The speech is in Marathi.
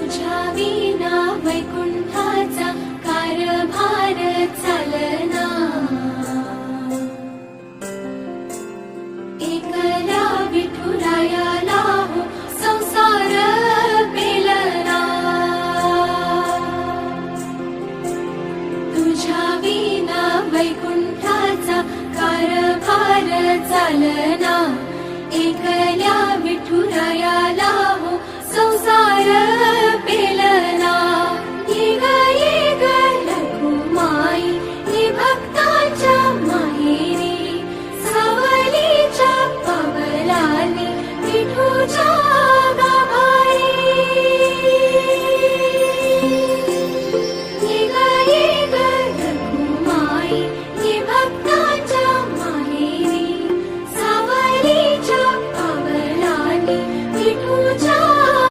तुझ्या विना वैकुंठाचा कारभार चालना, एकल्या विठुरायाला हो संसार पेलना, तुझ्या विना वैकुंठाचा कारभार चालना, एकल्या विठुरायाला